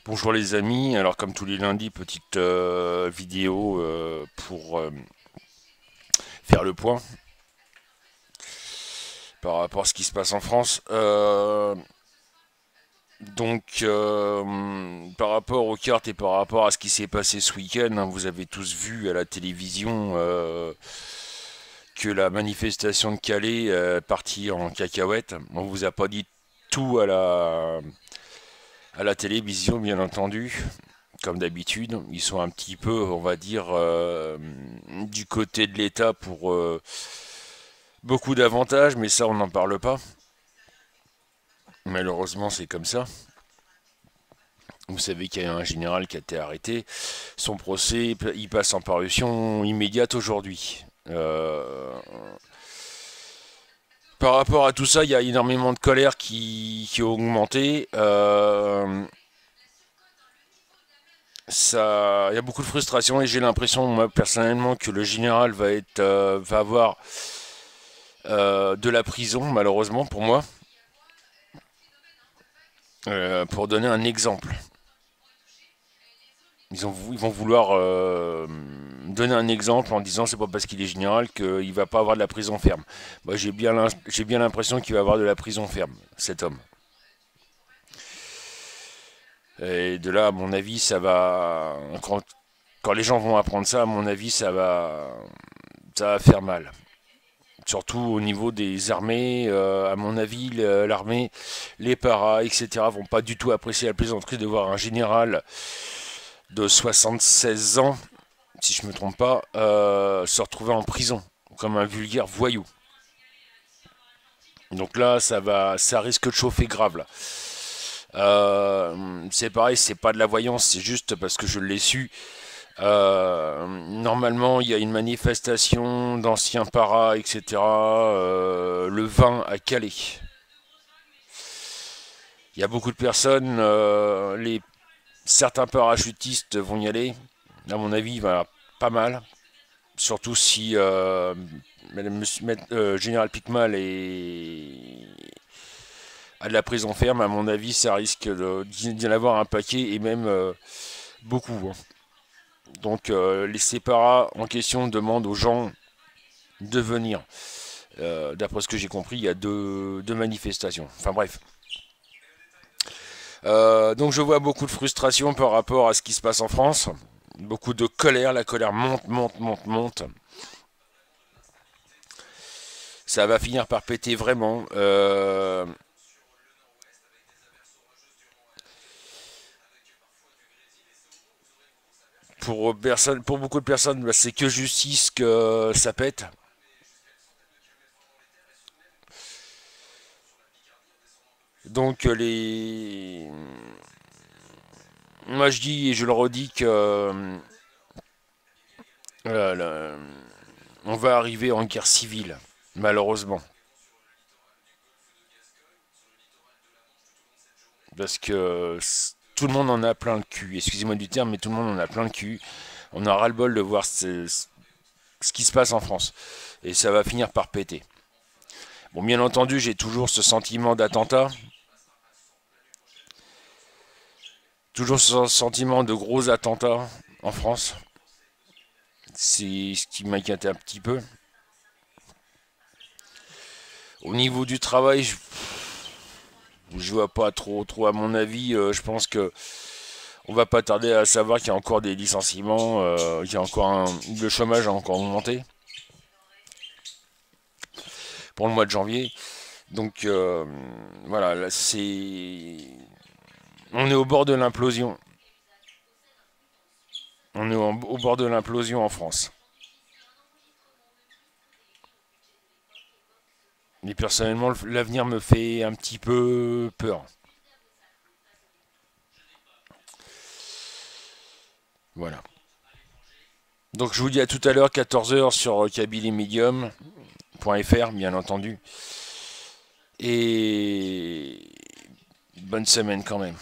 Bonjour les amis, alors comme tous les lundis, petite vidéo pour faire le point par rapport à ce qui se passe en France. Par rapport aux cartes et par rapport à ce qui s'est passé ce week-end, hein, vous avez tous vu à la télévision que la manifestation de Calais est partie en cacahuète. On vous a pas dit tout à la télévision, bien entendu. Comme d'habitude, ils sont un petit peu, on va dire, du côté de l'État pour beaucoup d'avantages, mais ça, on n'en parle pas. Malheureusement, c'est comme ça. Vous savez qu'il y a un général qui a été arrêté. Son procès, il passe en parution immédiate aujourd'hui. Par rapport à tout ça, il y a énormément de colère qui a augmenté. Il y a beaucoup de frustration et j'ai l'impression, moi personnellement, que le général va avoir de la prison, malheureusement pour moi. Pour donner un exemple, ils vont vouloir donner un exemple en disant c'est pas parce qu'il est général qu'il va pas avoir de la prison ferme. Moi j'ai bien l'impression qu'il va avoir de la prison ferme, cet homme. Et de là, à mon avis, quand les gens vont apprendre ça, à mon avis, ça va faire mal. Surtout au niveau des armées, à mon avis, l'armée, les paras, etc. vont pas du tout apprécier la plaisanterie de voir un général de 76 ans, si je me trompe pas, se retrouver en prison comme un vulgaire voyou. Donc là, ça risque de chauffer grave là. C'est pareil, c'est pas de la voyance, c'est juste parce que je l'ai su. Normalement, il y a une manifestation d'anciens paras, etc. Le 20 à Calais. Il y a beaucoup de personnes, certains parachutistes vont y aller. À mon avis, il va y avoir pas mal. Surtout si Général Picmal a de la prison ferme, à mon avis, ça risque d'y en avoir un paquet et même beaucoup, hein. Donc les séparats en question demandent aux gens de venir. D'après ce que j'ai compris, il y a deux manifestations. Enfin bref. Donc je vois beaucoup de frustration par rapport à ce qui se passe en France. Beaucoup de colère. La colère monte, monte, monte, monte. Ça va finir par péter vraiment. Pour beaucoup de personnes, bah, c'est que justice que ça pète. Donc moi je dis et je le redis que euh, on va arriver en guerre civile, malheureusement. Parce que tout le monde en a plein le cul. Excusez-moi du terme, mais tout le monde en a plein le cul. On a ras-le-bol de voir ce qui se passe en France. Et ça va finir par péter. Bon, bien entendu, j'ai toujours ce sentiment d'attentat. Toujours ce sentiment de gros attentats en France. C'est ce qui m'inquiète un petit peu. Au niveau du travail, je vois pas trop à mon avis. Je pense que on va pas tarder à savoir qu'il y a encore des licenciements, le chômage a encore augmenté pour le mois de janvier. Donc voilà, là, on est au bord de l'implosion. On est au bord de l'implosion en France. Mais personnellement, l'avenir me fait un petit peu peur. Voilà. Donc je vous dis à tout à l'heure, 14 heures sur kabylimedium.fr, bien entendu. Et bonne semaine quand même.